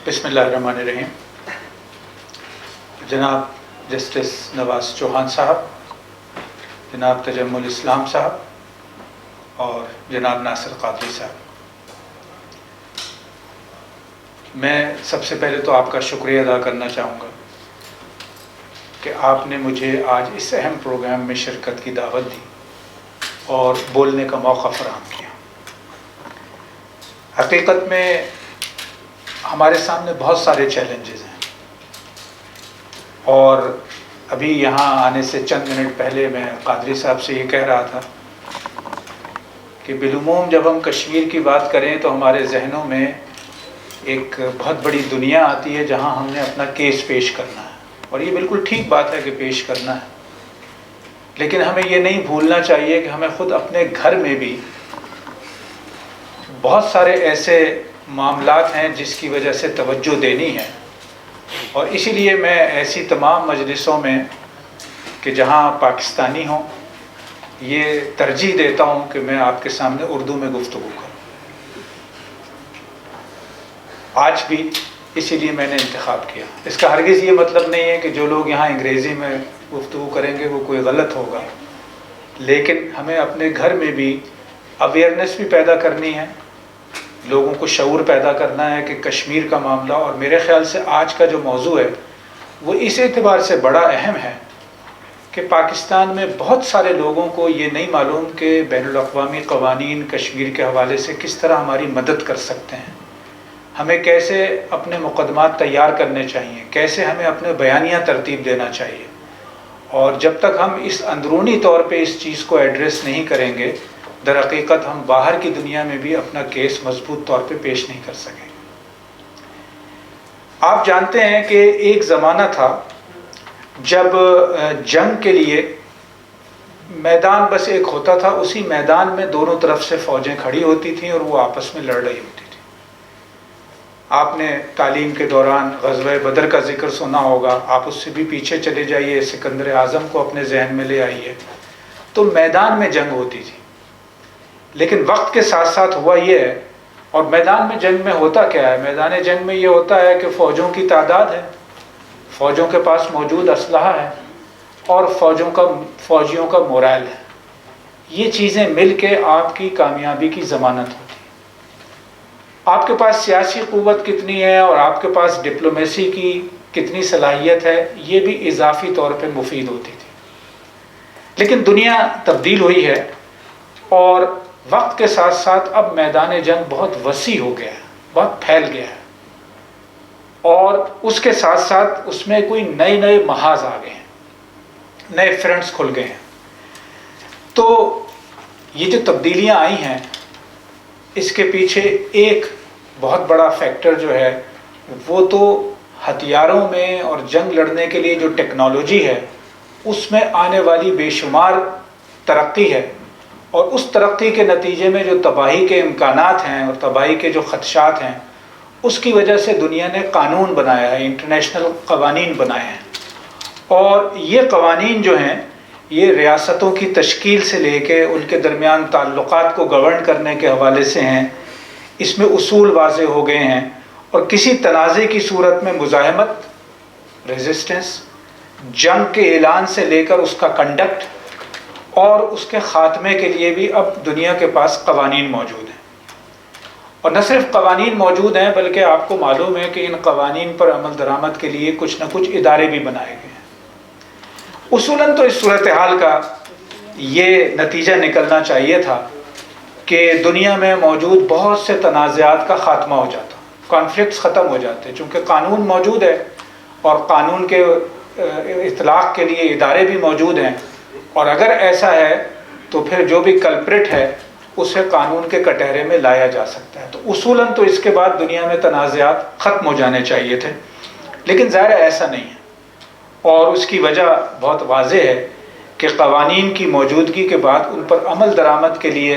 بسم اللہ الرحمن الرحیم. جناب جسٹس نواز چوہان صاحب، جناب تجمل اسلام صاحب اور جناب ناصر قادری صاحب، میں سب سے پہلے تو آپ کا شکریہ ادا کرنا چاہوں گا کہ آپ نے مجھے آج اس اہم پروگرام میں شرکت کی دعوت دی اور بولنے کا موقع فراہم کیا. حقیقت میں ہمارے سامنے بہت سارے چیلنجز ہیں، اور ابھی یہاں آنے سے چند منٹ پہلے میں قادری صاحب سے یہ کہہ رہا تھا کہ بالعموم جب ہم کشمیر کی بات کریں تو ہمارے ذہنوں میں ایک بہت بڑی دنیا آتی ہے جہاں ہم نے اپنا کیس پیش کرنا ہے، اور یہ بالکل ٹھیک بات ہے کہ پیش کرنا ہے، لیکن ہمیں یہ نہیں بھولنا چاہیے کہ ہمیں خود اپنے گھر میں بھی بہت سارے ایسے معاملات ہیں جس کی وجہ سے توجہ دینی ہے. اور اسی لیے میں ایسی تمام مجلسوں میں کہ جہاں پاکستانی ہوں یہ ترجیح دیتا ہوں کہ میں آپ کے سامنے اردو میں گفتگو کروں. آج بھی اسی لیے میں نے انتخاب کیا. اس کا ہرگز یہ مطلب نہیں ہے کہ جو لوگ یہاں انگریزی میں گفتگو کریں گے وہ کوئی غلط ہوگا، لیکن ہمیں اپنے گھر میں بھی اویئرنیس بھی پیدا کرنی ہے، لوگوں کو شعور پیدا کرنا ہے کہ کشمیر کا معاملہ، اور میرے خیال سے آج کا جو موضوع ہے وہ اس اعتبار سے بڑا اہم ہے کہ پاکستان میں بہت سارے لوگوں کو یہ نہیں معلوم کہ بین الاقوامی قوانین کشمیر کے حوالے سے کس طرح ہماری مدد کر سکتے ہیں، ہمیں کیسے اپنے مقدمات تیار کرنے چاہیے، کیسے ہمیں اپنے بیانیہ ترتیب دینا چاہیے. اور جب تک ہم اس اندرونی طور پہ اس چیز کو ایڈریس نہیں کریں گے، در حقیقت ہم باہر کی دنیا میں بھی اپنا کیس مضبوط طور پہ پیش نہیں کر سکیں. آپ جانتے ہیں کہ ایک زمانہ تھا جب جنگ کے لیے میدان بس ایک ہوتا تھا، اسی میدان میں دونوں طرف سے فوجیں کھڑی ہوتی تھیں اور وہ آپس میں لڑ رہی ہوتی تھیں. آپ نے تعلیم کے دوران غزوہ بدر کا ذکر سنا ہوگا، آپ اس سے بھی پیچھے چلے جائیے، سکندر اعظم کو اپنے ذہن میں لے آئیے، تو میدان میں جنگ ہوتی تھی. لیکن وقت کے ساتھ ساتھ ہوا یہ ہے، اور میدان میں جنگ میں ہوتا کیا ہے؟ میدان جنگ میں یہ ہوتا ہے کہ فوجوں کی تعداد ہے، فوجوں کے پاس موجود اسلحہ ہے، اور فوجیوں کا مورال ہے. یہ چیزیں مل کے آپ کی کامیابی کی ضمانت ہوتی ہے. آپ کے پاس سیاسی قوت کتنی ہے اور آپ کے پاس ڈپلومیسی کی کتنی صلاحیت ہے یہ بھی اضافی طور پہ مفید ہوتی تھی. لیکن دنیا تبدیل ہوئی ہے، اور وقت کے ساتھ ساتھ اب میدان جنگ بہت وسیع ہو گیا ہے، بہت پھیل گیا ہے، اور اس کے ساتھ ساتھ اس میں کوئی نئے محاذ آ گئے ہیں، نئے فرنٹس کھل گئے ہیں. تو یہ جو تبدیلیاں آئی ہیں اس کے پیچھے ایک بہت بڑا فیکٹر جو ہے وہ تو ہتھیاروں میں اور جنگ لڑنے کے لیے جو ٹیکنالوجی ہے اس میں آنے والی بے شمار ترقی ہے، اور اس ترقی کے نتیجے میں جو تباہی کے امکانات ہیں اور تباہی کے جو خدشات ہیں اس کی وجہ سے دنیا نے قانون بنایا ہے، انٹرنیشنل قوانین بنائے ہیں. اور یہ قوانین جو ہیں یہ ریاستوں کی تشکیل سے لے کے ان کے درمیان تعلقات کو گورن کرنے کے حوالے سے ہیں. اس میں اصول واضح ہو گئے ہیں، اور کسی تنازع کی صورت میں مزاحمت، ریزسٹنس، جنگ کے اعلان سے لے کر اس کا کنڈکٹ اور اس کے خاتمے کے لیے بھی اب دنیا کے پاس قوانین موجود ہیں. اور نہ صرف قوانین موجود ہیں بلکہ آپ کو معلوم ہے کہ ان قوانین پر عمل درآمد کے لیے کچھ نہ کچھ ادارے بھی بنائے گئے ہیں. اصولاً تو اس صورتحال کا یہ نتیجہ نکلنا چاہیے تھا کہ دنیا میں موجود بہت سے تنازعات کا خاتمہ ہو جاتا، کانفلکٹس ختم ہو جاتے، چونکہ قانون موجود ہے اور قانون کے اطلاق کے لیے ادارے بھی موجود ہیں. اور اگر ایسا ہے تو پھر جو بھی کلپریٹ ہے اسے قانون کے کٹہرے میں لایا جا سکتا ہے. تو اصولاً تو اس کے بعد دنیا میں تنازعات ختم ہو جانے چاہیے تھے، لیکن ظاہر ایسا نہیں ہے، اور اس کی وجہ بہت واضح ہے کہ قوانین کی موجودگی کے بعد ان پر عمل درآمد کے لیے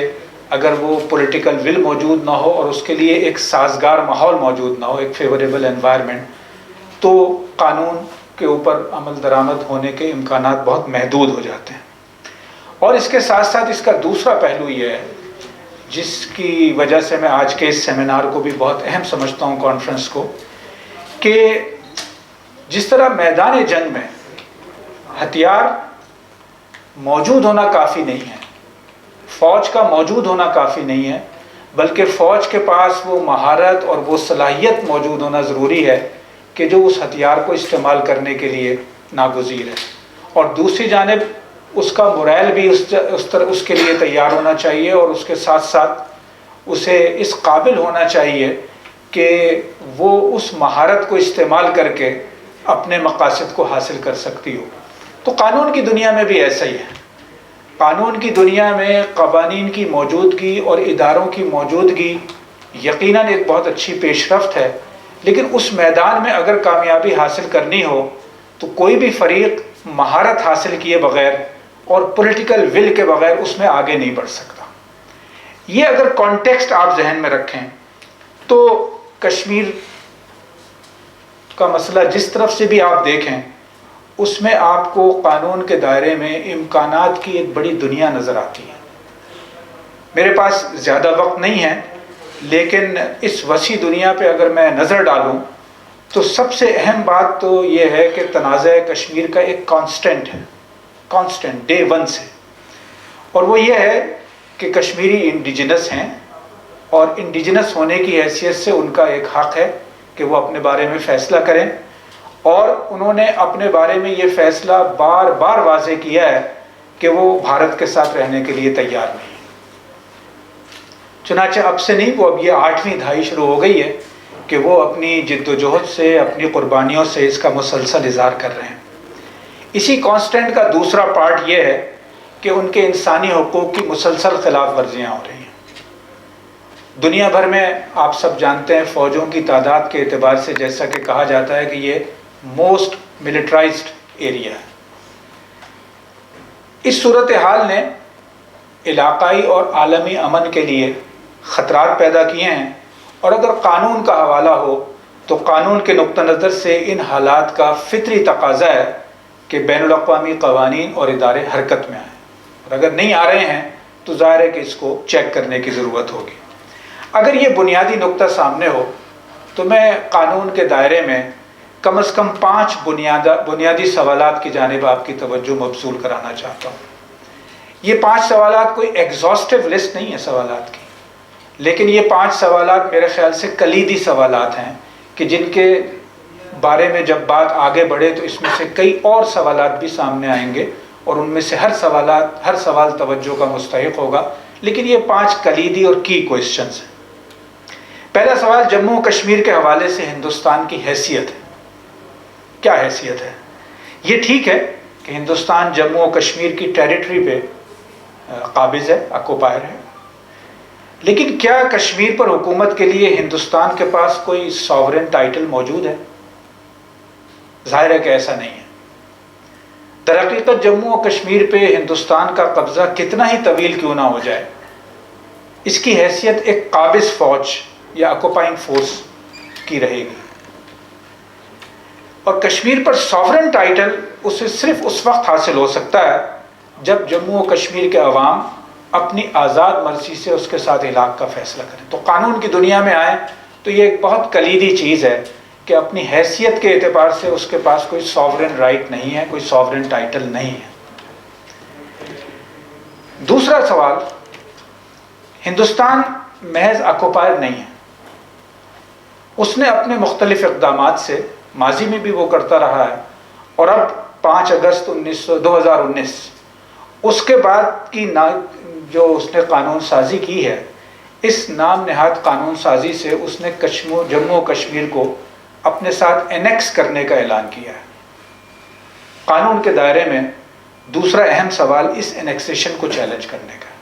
اگر وہ پولیٹیکل ول موجود نہ ہو اور اس کے لیے ایک سازگار ماحول موجود نہ ہو، ایک فیوریبل انوائرمنٹ، تو قانون کے اوپر عمل درآمد ہونے کے امکانات بہت محدود ہو جاتے ہیں. اور اس کے ساتھ ساتھ اس کا دوسرا پہلو یہ ہے جس کی وجہ سے میں آج کے اس سیمینار کو بھی بہت اہم سمجھتا ہوں، کانفرنس کو، کہ جس طرح میدان جنگ میں ہتھیار موجود ہونا کافی نہیں ہے، فوج کا موجود ہونا کافی نہیں ہے، بلکہ فوج کے پاس وہ مہارت اور وہ صلاحیت موجود ہونا ضروری ہے کہ جو اس ہتھیار کو استعمال کرنے کے لیے ناگزیر ہے، اور دوسری جانب اس کا مورائل بھی اس کے لیے تیار ہونا چاہیے، اور اس کے ساتھ ساتھ اسے اس قابل ہونا چاہیے کہ وہ اس مہارت کو استعمال کر کے اپنے مقاصد کو حاصل کر سکتی ہو۔ تو قانون کی دنیا میں بھی ایسا ہی ہے۔ قانون کی دنیا میں قوانین کی موجودگی اور اداروں کی موجودگی یقیناً ایک بہت اچھی پیش رفت ہے، لیکن اس میدان میں اگر کامیابی حاصل کرنی ہو تو کوئی بھی فریق مہارت حاصل کیے بغیر اور پولیٹیکل ول کے بغیر اس میں آگے نہیں بڑھ سکتا۔ یہ اگر کانٹیکسٹ آپ ذہن میں رکھیں تو کشمیر کا مسئلہ جس طرف سے بھی آپ دیکھیں اس میں آپ کو قانون کے دائرے میں امکانات کی ایک بڑی دنیا نظر آتی ہے۔ میرے پاس زیادہ وقت نہیں ہے، لیکن اس وسیع دنیا پہ اگر میں نظر ڈالوں تو سب سے اہم بات تو یہ ہے کہ تنازع کشمیر کا ایک کانسٹنٹ ہے، کانسٹنٹ ڈے ون سے، اور وہ یہ ہے کہ کشمیری انڈیجنس ہیں، اور انڈیجنس ہونے کی حیثیت سے ان کا ایک حق ہے کہ وہ اپنے بارے میں فیصلہ کریں، اور انہوں نے اپنے بارے میں یہ فیصلہ بار بار واضح کیا ہے کہ وہ بھارت کے ساتھ رہنے کے لیے تیار نہیں۔ چنانچہ اب سے نہیں، وہ اب یہ 8ویں دہائی شروع ہو گئی ہے کہ وہ اپنی جد و جہد سے، اپنی قربانیوں سے اس کا مسلسل اظہار کر رہے ہیں۔ اسی کانسٹنٹ کا دوسرا پارٹ یہ ہے کہ ان کے انسانی حقوق کی مسلسل خلاف ورزیاں ہو رہی ہیں۔ دنیا بھر میں آپ سب جانتے ہیں فوجوں کی تعداد کے اعتبار سے، جیسا کہ کہا جاتا ہے کہ یہ موسٹ ملٹرائزڈ ایریا ہے۔ اس صورتحال نے علاقائی اور عالمی امن کے لیے خطرات پیدا کیے ہیں، اور اگر قانون کا حوالہ ہو تو قانون کے نقطہ نظر سے ان حالات کا فطری تقاضا ہے کہ بین الاقوامی قوانین اور ادارے حرکت میں آئیں، اور اگر نہیں آ رہے ہیں تو ظاہر ہے کہ اس کو چیک کرنے کی ضرورت ہوگی۔ اگر یہ بنیادی نقطہ سامنے ہو تو میں قانون کے دائرے میں کم از کم 5 بنیادی سوالات کی جانب آپ کی توجہ مبذول کرانا چاہتا ہوں۔ یہ 5 سوالات کوئی ایگزاسٹو لسٹ نہیں ہے سوالات کی، لیکن یہ 5 سوالات میرے خیال سے کلیدی سوالات ہیں کہ جن کے بارے میں جب بات آگے بڑھے تو اس میں سے کئی اور سوالات بھی سامنے آئیں گے، اور ان میں سے ہر سوال توجہ کا مستحق ہوگا، لیکن یہ 5 کلیدی اور کی کوئسچنز ہیں۔ پہلا سوال جموں و کشمیر کے حوالے سے ہندوستان کی حیثیت ہے۔ کیا حیثیت ہے؟ یہ ٹھیک ہے کہ ہندوستان جموں و کشمیر کی ٹیریٹری پہ قابض ہے، آکوپائر ہے، لیکن کیا کشمیر پر حکومت کے لیے ہندوستان کے پاس کوئی ساورن ٹائٹل موجود ہے؟ ظاہر ہے کہ ایسا نہیں ہے۔ در حقیقت جموں و کشمیر پہ ہندوستان کا قبضہ کتنا ہی طویل کیوں نہ ہو جائے، اس کی حیثیت ایک قابض فوج یا آکوپائنگ فورس کی رہے گی، اور کشمیر پر ساورن ٹائٹل اسے صرف اس وقت حاصل ہو سکتا ہے جب جموں و کشمیر کے عوام اپنی آزاد مرضی سے اس کے ساتھ ہلاک کا فیصلہ کریں۔ تو قانون کی دنیا میں آئیں تو یہ ایک بہت کلیدی چیز ہے کہ اپنی حیثیت کے اعتبار سے اس کے پاس کوئی ساورن رائٹ نہیں ہے، کوئی ساورن ٹائٹل نہیں ہے۔ دوسرا سوال، ہندوستان محض آکوپائر نہیں ہے، اس نے اپنے مختلف اقدامات سے ماضی میں بھی وہ کرتا رہا ہے، اور اب 5 اگست 2019 اس کے بعد کی جو اس نے قانون سازی کی ہے، اس نام نہاد قانون سازی سے اس نے جموں و کشمیر کو اپنے ساتھ انیکس کرنے کا اعلان کیا ہے۔ قانون کے دائرے میں دوسرا اہم سوال اس انیکسیشن کو چیلنج کرنے کا ہے۔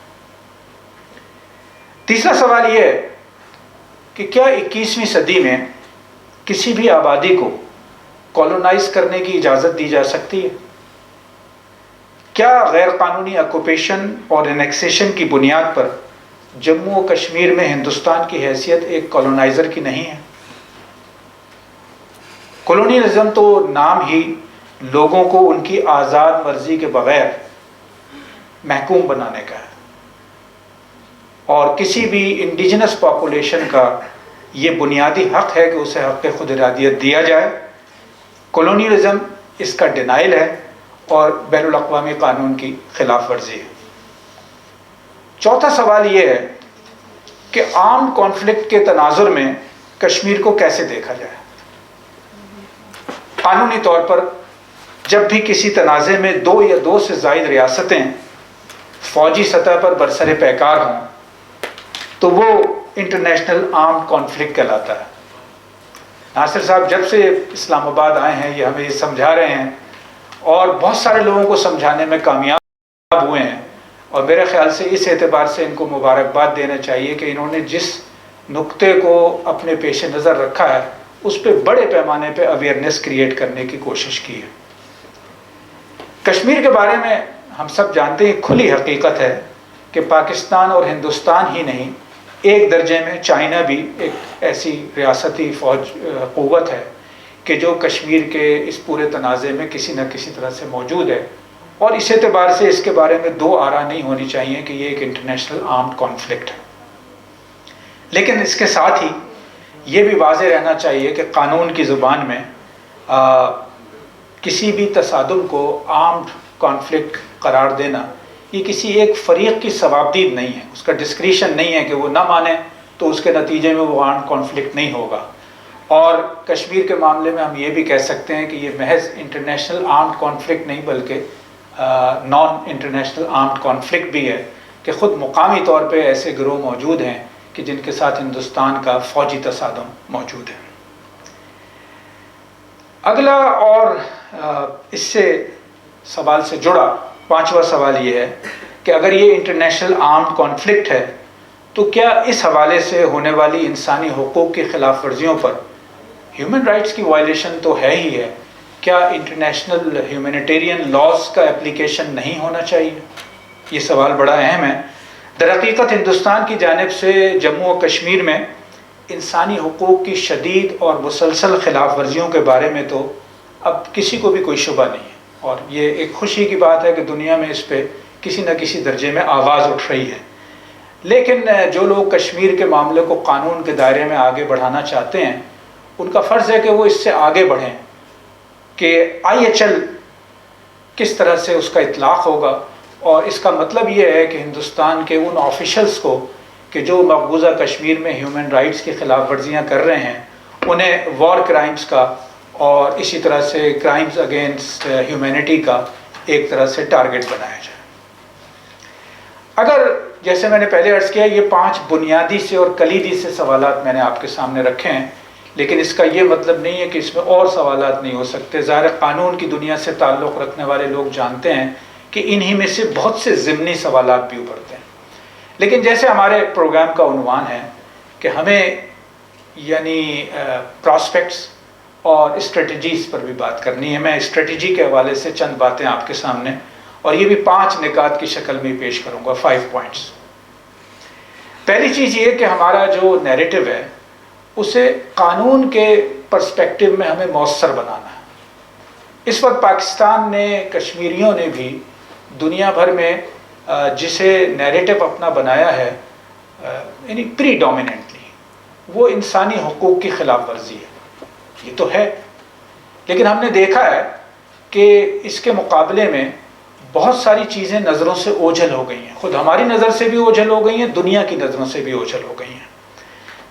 تیسرا سوال یہ ہے کہ کیا 21ویں صدی میں کسی بھی آبادی کو کالونائز کرنے کی اجازت دی جا سکتی ہے؟ کیا غیر قانونی آکوپیشن اور انیکسیشن کی بنیاد پر جموں و کشمیر میں ہندوستان کی حیثیت ایک کالونائزر کی نہیں ہے؟ کولونیلزم تو نام ہی لوگوں کو ان کی آزاد مرضی کے بغیر محکوم بنانے کا ہے، اور کسی بھی انڈیجنس پاپولیشن کا یہ بنیادی حق ہے کہ اسے حق خود ارادیت دیا جائے. کولونیلزم اس کا ڈینائل ہے اور بین الاقوامی قانون کی خلاف ورزی ہے. چوتھا سوال یہ ہے کہ عام کانفلکٹ کے تناظر میں کشمیر کو کیسے دیکھا جائے. قانونی طور پر جب بھی کسی تنازع میں دو یا دو سے زائد ریاستیں فوجی سطح پر برسر پیکار ہوں تو وہ انٹرنیشنل آرمڈ کانفلکٹ کہلاتا ہے. ناصر صاحب جب سے اسلام آباد آئے ہیں یہ ہمیں یہ سمجھا رہے ہیں اور بہت سارے لوگوں کو سمجھانے میں کامیاب ہوئے ہیں, اور میرے خیال سے اس اعتبار سے ان کو مبارکباد دینا چاہیے کہ انہوں نے جس نقطے کو اپنے پیش نظر رکھا ہے اس پہ بڑے پیمانے پہ اویئرنیس کریٹ کرنے کی کوشش کی ہے. کشمیر کے بارے میں ہم سب جانتے ہیں, کھلی حقیقت ہے کہ پاکستان اور ہندوستان ہی نہیں, ایک درجے میں چائنا بھی ایک ایسی ریاستی فوج قوت ہے کہ جو کشمیر کے اس پورے تنازع میں کسی نہ کسی طرح سے موجود ہے, اور اس اعتبار سے اس کے بارے میں دو آرا نہیں ہونی چاہیے کہ یہ ایک انٹرنیشنل آرمڈ کانفلکٹ ہے. لیکن اس کے ساتھ ہی یہ بھی واضح رہنا چاہیے کہ قانون کی زبان میں کسی بھی تصادم کو آرمڈ کانفلکٹ قرار دینا یہ کسی ایک فریق کی ثوابدید نہیں ہے, اس کا ڈسکریشن نہیں ہے کہ وہ نہ مانے تو اس کے نتیجے میں وہ آرمڈ کانفلکٹ نہیں ہوگا. اور کشمیر کے معاملے میں ہم یہ بھی کہہ سکتے ہیں کہ یہ محض انٹرنیشنل آرمڈ کانفلکٹ نہیں بلکہ نان انٹرنیشنل آرمڈ کانفلکٹ بھی ہے کہ خود مقامی طور پہ ایسے گروہ موجود ہیں کہ جن کے ساتھ ہندوستان کا فوجی تصادم موجود ہے. اگلا اور اس سے سوال سے جڑا پانچواں سوال یہ ہے کہ اگر یہ انٹرنیشنل آرمڈ کانفلکٹ ہے تو کیا اس حوالے سے ہونے والی انسانی حقوق کی خلاف ورزیوں پر ہیومن رائٹس کی وائلیشن تو ہے ہی ہے, کیا انٹرنیشنل ہیومینیٹیرین لاز کا اپلیکیشن نہیں ہونا چاہیے؟ یہ سوال بڑا اہم ہے. در حقیقت ہندوستان کی جانب سے جموں و کشمیر میں انسانی حقوق کی شدید اور مسلسل خلاف ورزیوں کے بارے میں تو اب کسی کو بھی کوئی شبہ نہیں ہے, اور یہ ایک خوشی کی بات ہے کہ دنیا میں اس پہ کسی نہ کسی درجے میں آواز اٹھ رہی ہے. لیکن جو لوگ کشمیر کے معاملے کو قانون کے دائرے میں آگے بڑھانا چاہتے ہیں ان کا فرض ہے کہ وہ اس سے آگے بڑھیں کہ IHL کس طرح سے اس کا اطلاق ہوگا, اور اس کا مطلب یہ ہے کہ ہندوستان کے ان آفیشلز کو کہ جو مقبوضہ کشمیر میں ہیومن رائٹس کی خلاف ورزیاں کر رہے ہیں انہیں وار کرائمز کا اور اسی طرح سے کرائمز اگینسٹ ہیومینٹی کا ایک طرح سے ٹارگٹ بنایا جائے. اگر جیسے میں نے پہلے عرض کیا یہ 5 بنیادی سے اور کلیدی سے سوالات میں نے آپ کے سامنے رکھے ہیں, لیکن اس کا یہ مطلب نہیں ہے کہ اس میں اور سوالات نہیں ہو سکتے. ظاہر قانون کی دنیا سے تعلق رکھنے والے لوگ جانتے ہیں کہ انہی میں سے بہت سے ضمنی سوالات بھی ابھرتے ہیں. لیکن جیسے ہمارے پروگرام کا عنوان ہے کہ ہمیں یعنی پراسپیکٹس اور اسٹریٹجیز پر بھی بات کرنی ہے, میں اسٹریٹجی کے حوالے سے چند باتیں آپ کے سامنے اور یہ بھی 5 نکات کی شکل میں پیش کروں گا, 5 پوائنٹس. پہلی چیز یہ کہ ہمارا جو نیریٹو ہے اسے قانون کے پرسپیکٹو میں ہمیں مؤثر بنانا ہے. اس وقت پاکستان نے, کشمیریوں نے بھی دنیا بھر میں جسے نیریٹو اپنا بنایا ہے یعنی پری ڈومیننٹلی وہ انسانی حقوق کی خلاف ورزی ہے. یہ تو ہے, لیکن ہم نے دیکھا ہے کہ اس کے مقابلے میں بہت ساری چیزیں نظروں سے اوجھل ہو گئی ہیں, خود ہماری نظر سے بھی اوجھل ہو گئی ہیں, دنیا کی نظروں سے بھی اوجھل ہو گئی ہیں.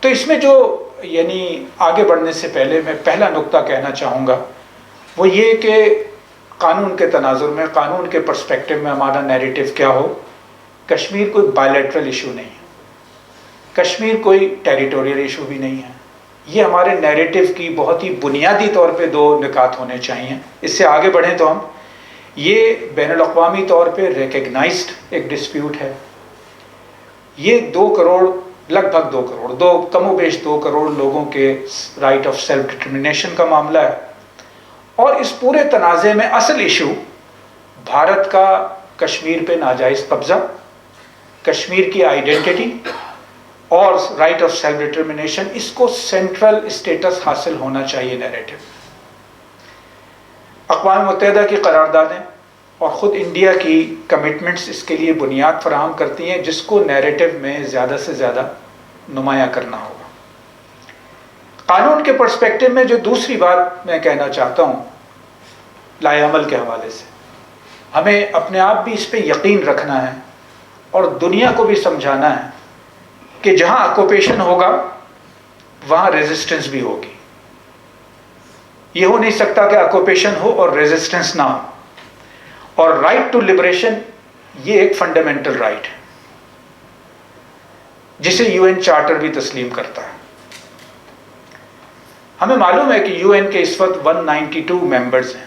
تو اس میں جو یعنی آگے بڑھنے سے پہلے میں پہلا نقطہ کہنا چاہوں گا وہ یہ کہ قانون کے تناظر میں, قانون کے پرسپیکٹو میں ہمارا نیریٹو کیا ہو. کشمیر کوئی بائیلیٹرل ایشو نہیں ہے, کشمیر کوئی ٹیریٹوریل ایشو بھی نہیں ہے. یہ ہمارے نیریٹو کی بہت ہی بنیادی طور پہ 2 نکات ہونے چاہیے. اس سے آگے بڑھیں تو ہم یہ بین الاقوامی طور پہ ریکگنائزڈ ایک ڈسپیوٹ ہے. یہ 2 کروڑ لگ بھگ 2 کروڑ کم و بیش 2 کروڑ لوگوں کے رائٹ آف سیلف ڈٹرمنیشن کا معاملہ ہے. اور اس پورے تنازع میں اصل ایشو بھارت کا کشمیر پہ ناجائز قبضہ, کشمیر کی آئیڈینٹی اور رائٹ آف سیلف ڈٹرمنیشن, اس کو سینٹرل اسٹیٹس حاصل ہونا چاہیے نیریٹو. اقوام متحدہ کی قراردادیں اور خود انڈیا کی کمٹمنٹس اس کے لیے بنیاد فراہم کرتی ہیں جس کو نیریٹو میں زیادہ سے زیادہ نمایاں کرنا ہوگا. قانون کے پرسپیکٹو میں جو دوسری بات میں کہنا چاہتا ہوں لائے عمل کے حوالے سے، ہمیں اپنے آپ بھی اس پہ یقین رکھنا ہے اور دنیا کو بھی سمجھانا ہے کہ جہاں آکوپیشن ہوگا وہاں ریزسٹنس بھی ہوگی. یہ ہو نہیں سکتا کہ آکوپیشن ہو اور ریزسٹنس نہ ہو. اور رائٹ ٹو لبریشن یہ ایک فنڈامنٹل رائٹ ہے جسے یو این چارٹر بھی تسلیم کرتا ہے. ہمیں معلوم ہے کہ یو این کے اس وقت 192 ممبرز ہیں.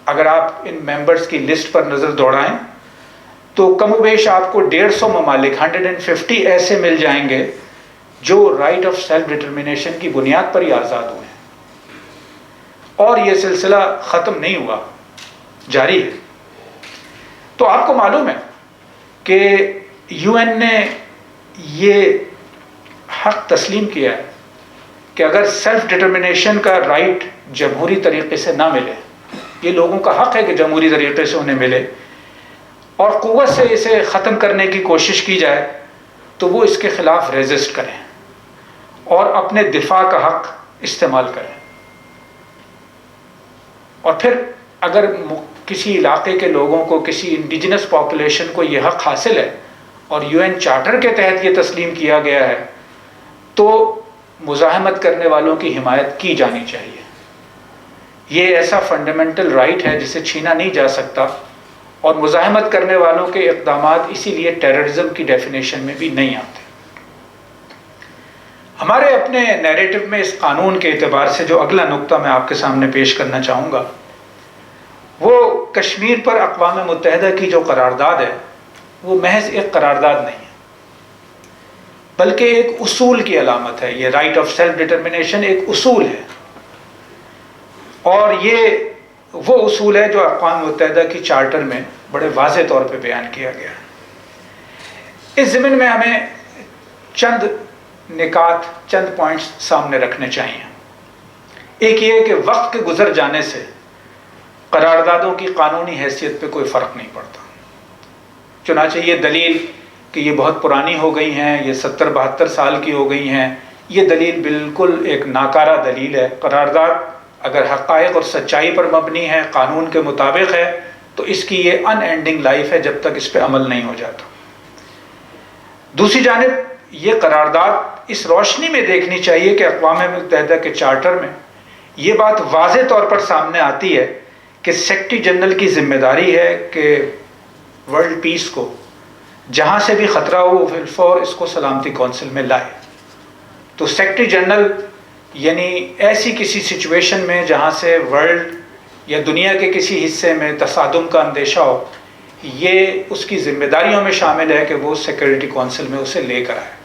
اگر آپ ان ممبرز کی لسٹ پر نظر دوڑائیں تو کم و بیش آپ کو 150 ممالک 150 ایسے مل جائیں گے جو رائٹ آف سیلف ڈٹرمنیشن کی بنیاد پر ہی آزاد ہوئے ہیں. اور یہ سلسلہ ختم نہیں ہوا، جاری ہے. تو آپ کو معلوم ہے کہ یو این نے یہ حق تسلیم کیا ہے کہ اگر سیلف ڈٹرمنیشن کا رائٹ جمہوری طریقے سے نہ ملے، یہ لوگوں کا حق ہے کہ جمہوری طریقے سے انہیں ملے، اور قوت سے اسے ختم کرنے کی کوشش کی جائے تو وہ اس کے خلاف ریزسٹ کریں اور اپنے دفاع کا حق استعمال کریں. اور پھر اگر کسی علاقے کے لوگوں کو، کسی انڈیجنس پاپولیشن کو یہ حق حاصل ہے اور یو این چارٹر کے تحت یہ تسلیم کیا گیا ہے تو مزاحمت کرنے والوں کی حمایت کی جانی چاہیے. یہ ایسا فنڈامنٹل رائٹ ہے جسے چھینا نہیں جا سکتا، اور مزاحمت کرنے والوں کے اقدامات اسی لیے ٹیررزم کی ڈیفینیشن میں بھی نہیں آتے. ہمارے اپنے نیریٹو میں اس قانون کے اعتبار سے جو اگلا نقطہ میں آپ کے سامنے پیش کرنا چاہوں گا وہ کشمیر پر اقوام متحدہ کی جو قرارداد ہے وہ محض ایک قرارداد نہیں ہے بلکہ ایک اصول کی علامت ہے. یہ رائٹ آف سیلف ڈٹرمنیشن ایک اصول ہے، اور یہ وہ اصول ہے جو اقوام متحدہ کی چارٹر میں بڑے واضح طور پہ بیان کیا گیا ہے. اس ضمن میں ہمیں چند نکات، چند پوائنٹس سامنے رکھنے چاہیے. ایک یہ کہ وقت کے گزر جانے سے قراردادوں کی قانونی حیثیت پہ کوئی فرق نہیں پڑتا. چنانچہ یہ دلیل کہ یہ بہت پرانی ہو گئی ہیں، یہ 70-72 سال کی ہو گئی ہیں، یہ دلیل بالکل ایک ناکارہ دلیل ہے. قرارداد اگر حقائق اور سچائی پر مبنی ہے، قانون کے مطابق ہے، تو اس کی یہ ان اینڈنگ لائف ہے جب تک اس پہ عمل نہیں ہو جاتا. دوسری جانب یہ قرارداد اس روشنی میں دیکھنی چاہیے کہ اقوام متحدہ کے چارٹر میں یہ بات واضح طور پر سامنے آتی ہے کہ سیکرٹری جنرل کی ذمہ داری ہے کہ ورلڈ پیس کو جہاں سے بھی خطرہ ہو بالفور اس کو سلامتی کونسل میں لائے. تو سیکرٹری جنرل یعنی ایسی کسی سچویشن میں جہاں سے ورلڈ یا دنیا کے کسی حصے میں تصادم کا اندیشہ ہو، یہ اس کی ذمہ داریوں میں شامل ہے کہ وہ سیکورٹی کونسل میں اسے لے کر آئے.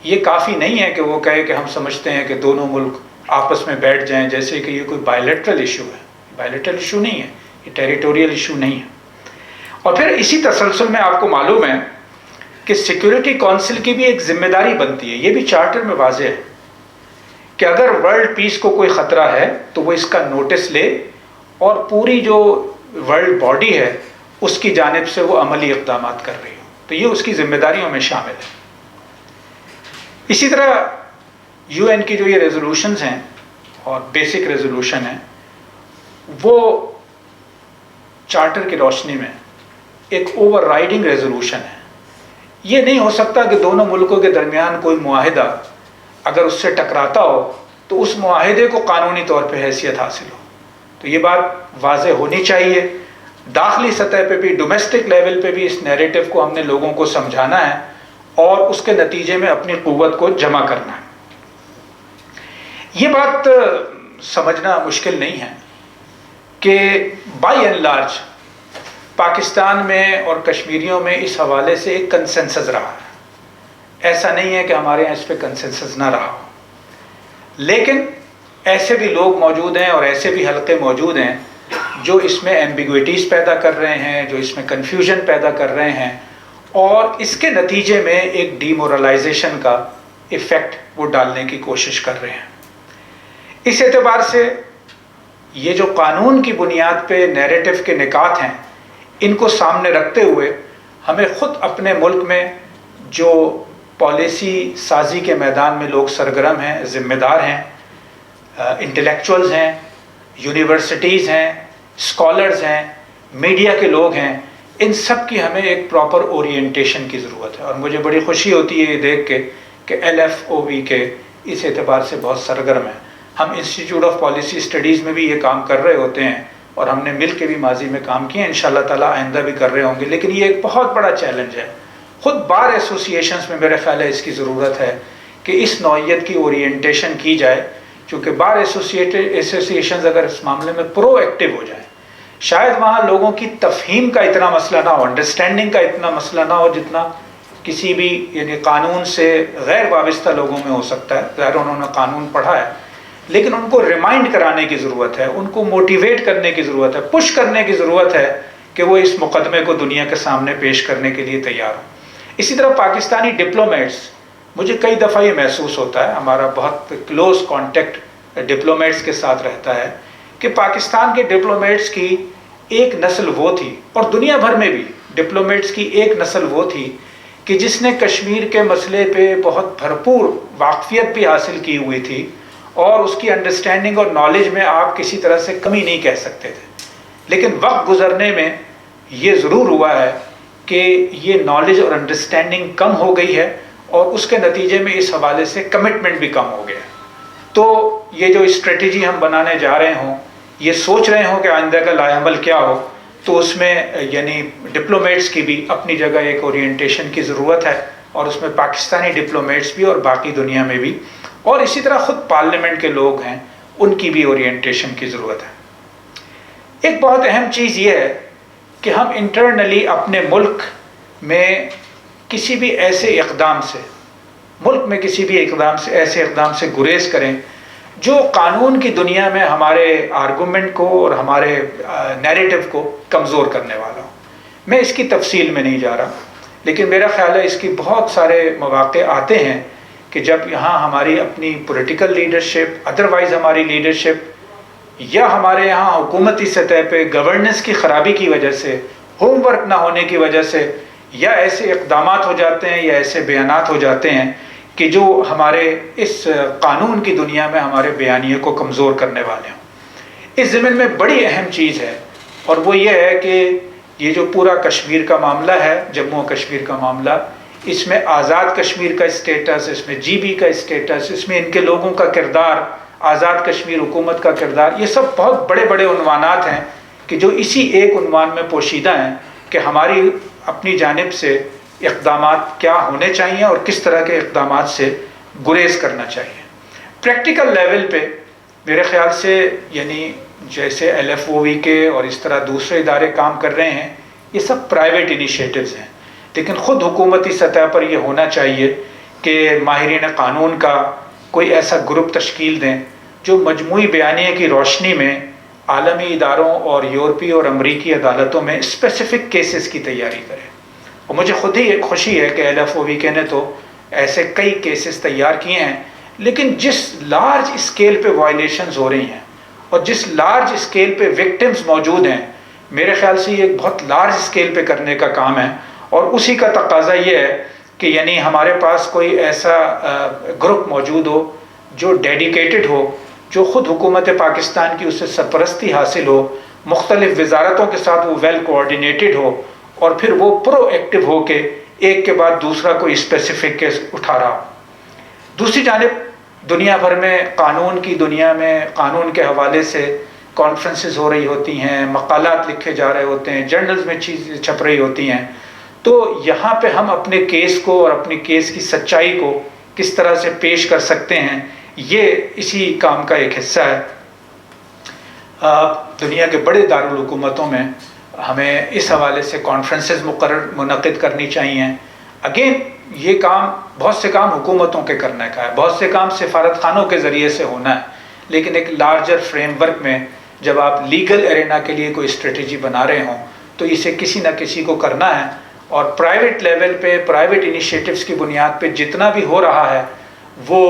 یہ کافی نہیں ہے کہ وہ کہے کہ ہم سمجھتے ہیں کہ دونوں ملک آپس میں بیٹھ جائیں جیسے کہ یہ کوئی بائیلیٹرل ایشو ہے. بائیلیٹرل ایشو نہیں ہے، یہ ٹیریٹوریل ایشو نہیں ہے. اور پھر اسی تسلسل میں آپ کو معلوم ہے کہ سیکورٹی کونسل کی بھی ایک ذمہ داری بنتی ہے. یہ بھی چارٹر میں واضح ہے کہ اگر ورلڈ پیس کو کوئی خطرہ ہے تو وہ اس کا نوٹس لے اور پوری جو ورلڈ باڈی ہے اس کی جانب سے وہ عملی اقدامات کر رہی ہو. تو یہ اس کی ذمہ داریوں میں شامل ہے. اسی طرح یو این کی جو یہ ریزولوشنز ہیں اور بیسک ریزولوشن ہیں وہ چارٹر کی روشنی میں ایک اوور رائڈنگ ریزولوشن ہے. یہ نہیں ہو سکتا کہ دونوں ملکوں کے درمیان کوئی معاہدہ اگر اس سے ٹکراتا ہو تو اس معاہدے کو قانونی طور پہ حیثیت حاصل ہو. تو یہ بات واضح ہونی چاہیے. داخلی سطح پہ بھی، ڈومیسٹک لیول پہ بھی اس نیریٹو کو ہم نے لوگوں کو سمجھانا ہے اور اس کے نتیجے میں اپنی قوت کو جمع کرنا ہے. یہ بات سمجھنا مشکل نہیں ہے کہ بائی اینڈ لارج پاکستان میں اور کشمیریوں میں اس حوالے سے ایک کنسنسس رہا ہے. ایسا نہیں ہے کہ ہمارے یہاں اس پہ کنسنسس نہ رہا ہو، لیکن ایسے بھی لوگ موجود ہیں اور ایسے بھی حلقے موجود ہیں جو اس میں ایمبیگوٹیز پیدا کر رہے ہیں، جو اس میں کنفیوژن پیدا کر رہے ہیں، اور اس کے نتیجے میں ایک ڈی مورلائزیشن کا ایفیکٹ وہ ڈالنے کی کوشش کر رہے ہیں. اس اعتبار سے یہ جو قانون کی بنیاد پہ نیریٹو کے نکات ہیں ان کو سامنے رکھتے ہوئے ہمیں خود اپنے ملک میں جو پالیسی سازی کے میدان میں لوگ سرگرم ہیں، ذمہ دار ہیں، انٹلیکچوئلز ہیں، یونیورسٹیز ہیں، اسکالرز ہیں، میڈیا کے لوگ ہیں، ان سب کی ہمیں ایک پراپر اورینٹیشن کی ضرورت ہے. اور مجھے بڑی خوشی ہوتی ہے یہ دیکھ کے کہ LFOV کے اس اعتبار سے بہت سرگرم ہیں. ہم انسٹیٹیوٹ آف پالیسی اسٹڈیز میں بھی یہ کام کر رہے ہوتے ہیں اور ہم نے مل کے بھی ماضی میں کام کیا، انشاءاللہ تعالیٰ آئندہ بھی کر رہے ہوں گے. لیکن یہ ایک بہت بڑا چیلنج ہے. خود بار ایسوسیشنز میں میرے خیال ہے اس کی ضرورت ہے کہ اس نوعیت کی اورینٹیشن کی جائے، چونکہ بار ایسوسیشنز اگر اس معاملے میں پرو ایکٹیو ہو جائیں، شاید وہاں لوگوں کی تفہیم کا اتنا مسئلہ نہ ہو، انڈرسٹینڈنگ کا اتنا مسئلہ نہ ہو جتنا کسی بھی یعنی قانون سے غیر وابستہ لوگوں میں ہو سکتا ہے. ظاہر انہوں نے قانون پڑھا ہے، لیکن ان کو ریمائنڈ کرانے کی ضرورت ہے، ان کو موٹیویٹ کرنے کی ضرورت ہے، پش کرنے کی ضرورت ہے کہ وہ اس مقدمے کو دنیا کے سامنے پیش کرنے کے لیے تیار ہوں. اسی طرح پاکستانی ڈپلومیٹس، مجھے کئی دفعہ یہ محسوس ہوتا ہے، ہمارا بہت کلوز کانٹیکٹ ڈپلومیٹس کے ساتھ رہتا ہے، کہ پاکستان کے ڈپلومیٹس کی ایک نسل وہ تھی، اور دنیا بھر میں بھی ڈپلومیٹس کی ایک نسل وہ تھی کہ جس نے کشمیر کے مسئلے پہ بہت بھرپور واقفیت بھی حاصل کی ہوئی تھی، اور اس کی انڈرسٹینڈنگ اور نالج میں آپ کسی طرح سے کمی نہیں کہہ سکتے تھے. لیکن وقت گزرنے میں یہ ضرور ہوا ہے کہ یہ نالج اور انڈرسٹینڈنگ کم ہو گئی ہے، اور اس کے نتیجے میں اس حوالے سے کمٹمنٹ بھی کم ہو گیا. تو یہ جو اسٹریٹجی ہم بنانے جا رہے ہوں، یہ سوچ رہے ہوں کہ آئندہ کا لائحہ عمل کیا ہو، تو اس میں یعنی ڈپلومیٹس کی بھی اپنی جگہ ایک اورینٹیشن کی ضرورت ہے، اور اس میں پاکستانی ڈپلومیٹس بھی اور باقی دنیا میں بھی، اور اسی طرح خود پارلیمنٹ کے لوگ ہیں، ان کی بھی اورینٹیشن کی ضرورت ہے. ایک بہت اہم چیز یہ ہے کہ ہم انٹرنلی اپنے ملک میں کسی بھی ایسے اقدام سے، ایسے اقدام سے گریز کریں جو قانون کی دنیا میں ہمارے آرگومنٹ کو اور ہمارے نیریٹو کو کمزور کرنے والا ہو. میں اس کی تفصیل میں نہیں جا رہا، لیکن میرا خیال ہے اس کی بہت سارے مواقع آتے ہیں کہ جب یہاں ہماری اپنی پولیٹیکل لیڈرشپ، ادروائز ہماری لیڈرشپ، یا ہمارے یہاں حکومتی سطح پہ گورننس کی خرابی کی وجہ سے، ہوم ورک نہ ہونے کی وجہ سے، یا ایسے اقدامات ہو جاتے ہیں یا ایسے بیانات ہو جاتے ہیں کہ جو ہمارے اس قانون کی دنیا میں ہمارے بیانیے کو کمزور کرنے والے ہوں. اس ضمن میں بڑی اہم چیز ہے، اور وہ یہ ہے کہ یہ جو پورا کشمیر کا معاملہ ہے، جموں و کشمیر کا معاملہ، اس میں آزاد کشمیر کا اسٹیٹس، اس میں GB کا اسٹیٹس، اس میں ان کے لوگوں کا کردار، آزاد کشمیر حکومت کا کردار، یہ سب بہت بڑے بڑے عنوانات ہیں کہ جو اسی ایک عنوان میں پوشیدہ ہیں کہ ہماری اپنی جانب سے اقدامات کیا ہونے چاہیے اور کس طرح کے اقدامات سے گریز کرنا چاہیے. پریکٹیکل لیول پہ میرے خیال سے یعنی جیسے LFOV کے اور اس طرح دوسرے ادارے کام کر رہے ہیں، یہ سب پرائیویٹ انیشیٹوز ہیں، لیکن خود حکومتی سطح پر یہ ہونا چاہیے کہ ماہرین قانون کا کوئی ایسا گروپ تشکیل دیں جو مجموعی بیانیے کی روشنی میں عالمی اداروں اور یورپی اور امریکی عدالتوں میں اسپیسیفک کیسز کی تیاری کرے. اور مجھے خود ہی خوشی ہے کہ LFOV کے نے تو ایسے کئی کیسز تیار کیے ہیں، لیکن جس لارج اسکیل پہ وائلیشنز ہو رہی ہیں اور جس لارج اسکیل پہ وکٹمز موجود ہیں، میرے خیال سے یہ ایک بہت لارج اسکیل پہ کرنے کا کام ہے. اور اسی کا تقاضا یہ ہے کہ یعنی ہمارے پاس کوئی ایسا گروپ موجود ہو جو ڈیڈیکیٹڈ ہو، جو خود حکومت پاکستان کی اس سے سرپرستی حاصل ہو، مختلف وزارتوں کے ساتھ وہ ویل کوآرڈینیٹڈ ہو، اور پھر وہ پرو ایکٹیو ہو کے ایک کے بعد دوسرا کوئی اسپیسیفک کیس اٹھا رہا ہو. دوسری جانب دنیا بھر میں قانون کی دنیا میں قانون کے حوالے سے کانفرنسز ہو رہی ہوتی ہیں، مقالات لکھے جا رہے ہوتے ہیں، جرنلز میں چیزیں چھپ رہی ہوتی ہیں. تو یہاں پہ ہم اپنے کیس کو اور اپنی کیس کی سچائی کو کس طرح سے پیش کر سکتے ہیں، یہ اسی کام کا ایک حصہ ہے. دنیا کے بڑے دارالحکومتوں میں ہمیں اس حوالے سے کانفرنسز منعقد کرنی چاہیے. اگین یہ کام بہت سے کام حکومتوں کے کرنے کا ہے، بہت سے کام سفارت خانوں کے ذریعے سے ہونا ہے، لیکن ایک لارجر فریم ورک میں جب آپ لیگل ایرینا کے لیے کوئی اسٹریٹجی بنا رہے ہوں تو اسے کسی نہ کسی کو کرنا ہے. اور پرائیویٹ لیول پہ پرائیویٹ انیشیٹوز کی بنیاد پہ جتنا بھی ہو رہا ہے وہ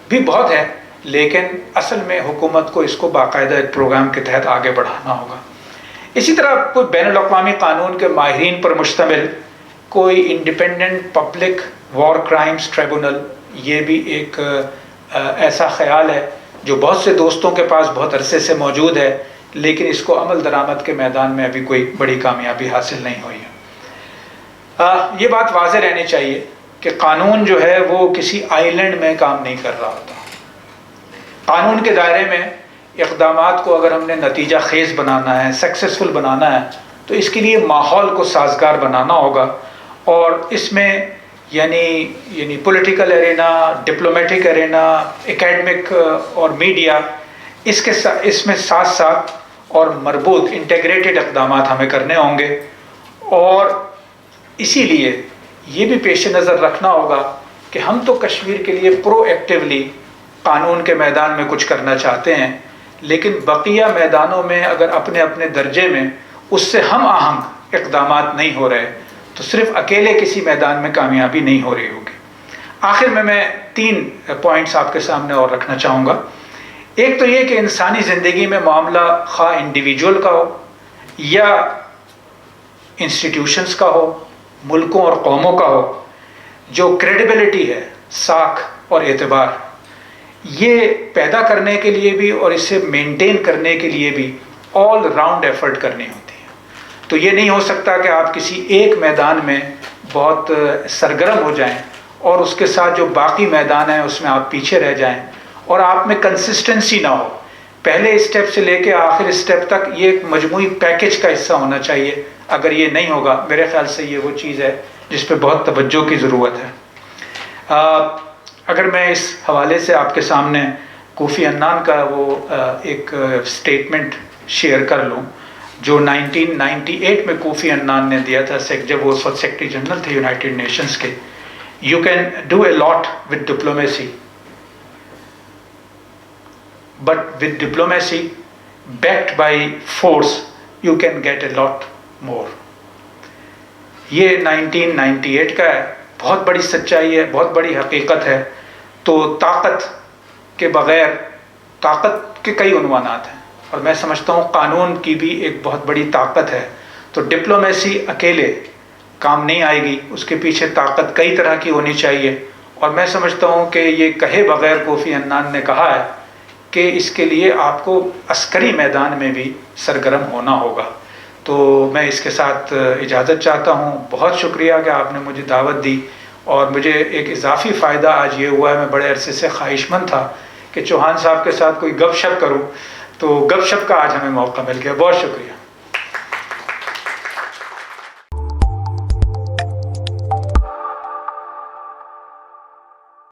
بھی بہت ہے، لیکن اصل میں حکومت کو اس کو باقاعدہ ایک پروگرام کے تحت آگے بڑھانا ہوگا. اسی طرح کوئی بین الاقوامی قانون کے ماہرین پر مشتمل کوئی independent public war crimes tribunal, یہ بھی ایک ایسا خیال ہے جو بہت سے دوستوں کے پاس بہت عرصے سے موجود ہے، لیکن اس کو عمل درآمد کے میدان میں ابھی کوئی بڑی کامیابی حاصل نہیں ہوئی ہے۔ یہ بات واضح رہنی چاہیے کہ قانون جو ہے وہ کسی آئی لینڈ میں کام نہیں کر رہا ہوتا۔ قانون کے دائرے میں اقدامات کو اگر ہم نے نتیجہ خیز بنانا ہے، سکسیسفل بنانا ہے، تو اس کے لیے ماحول کو سازگار بنانا ہوگا، اور اس میں یعنی political arena, diplomatic arena, academic اور میڈیا، اس میں ساتھ ساتھ اور مربوط انٹیگریٹڈ اقدامات ہمیں کرنے ہوں گے۔ اور اسی لیے یہ بھی پیش نظر رکھنا ہوگا کہ ہم تو کشمیر کے لیے پرو ایکٹیولی قانون کے میدان میں کچھ کرنا چاہتے ہیں، لیکن بقیہ میدانوں میں اگر اپنے اپنے درجے میں اس سے ہم آہنگ اقدامات نہیں ہو رہے تو صرف اکیلے کسی میدان میں کامیابی نہیں ہو رہی ہوگی۔ آخر میں 3 پوائنٹس آپ کے سامنے اور رکھنا چاہوں گا۔ ایک تو یہ کہ انسانی زندگی میں معاملہ خواہ انڈیویجول کا ہو یا انسٹیٹیوشنز کا ہو، ملکوں اور قوموں کا ہو، جو کریڈیبلٹی ہے، ساکھ اور اعتبار، یہ پیدا کرنے کے لیے بھی اور اسے مینٹین کرنے کے لیے بھی آل راؤنڈ ایفرٹ کرنی ہوتی ہے۔ تو یہ نہیں ہو سکتا کہ آپ کسی ایک میدان میں بہت سرگرم ہو جائیں اور اس کے ساتھ جو باقی میدان ہیں اس میں آپ پیچھے رہ جائیں اور آپ میں کنسسٹنسی نہ ہو۔ پہلے اسٹیپ سے لے کے آخر اسٹیپ تک یہ ایک مجموعی پیکج کا حصہ ہونا چاہیے۔ اگر یہ نہیں ہوگا، میرے خیال سے یہ وہ چیز ہے جس پہ بہت توجہ کی ضرورت ہے۔ اگر میں اس حوالے سے آپ کے سامنے کوفی عنان کا وہ ایک سٹیٹمنٹ شیئر کر لوں جو 1998 میں کوفی عنان نے دیا تھا، جب وہ اس وقت سیکرٹری جنرل تھے یونائٹڈ نیشنز کے۔ You can do a lot with diplomacy, but with diplomacy backed by force, you can get a lot more. یہ 1998 کا ہے، بہت بڑی سچائی ہے، بہت بڑی حقیقت ہے۔ تو طاقت کے بغیر، طاقت کے کئی عنوانات ہیں، اور میں سمجھتا ہوں قانون کی بھی ایک بہت بڑی طاقت ہے۔ تو ڈپلومیسی اکیلے کام نہیں آئے گی، اس کے پیچھے طاقت کئی طرح کی ہونی چاہیے، اور میں سمجھتا ہوں کہ یہ کہے بغیر کوفی عنان نے کہا ہے کہ اس کے لیے آپ کو عسکری میدان میں بھی سرگرم ہونا ہوگا۔ تو میں اس کے ساتھ اجازت چاہتا ہوں۔ بہت شکریہ کہ آپ نے مجھے دعوت دی، اور مجھے ایک اضافی فائدہ آج یہ ہوا ہے، میں بڑے عرصے سے خواہش مند تھا کہ چوہان صاحب کے ساتھ کوئی گپ شپ کروں، تو گپ شپ کا آج ہمیں موقع مل گیا۔ بہت شکریہ۔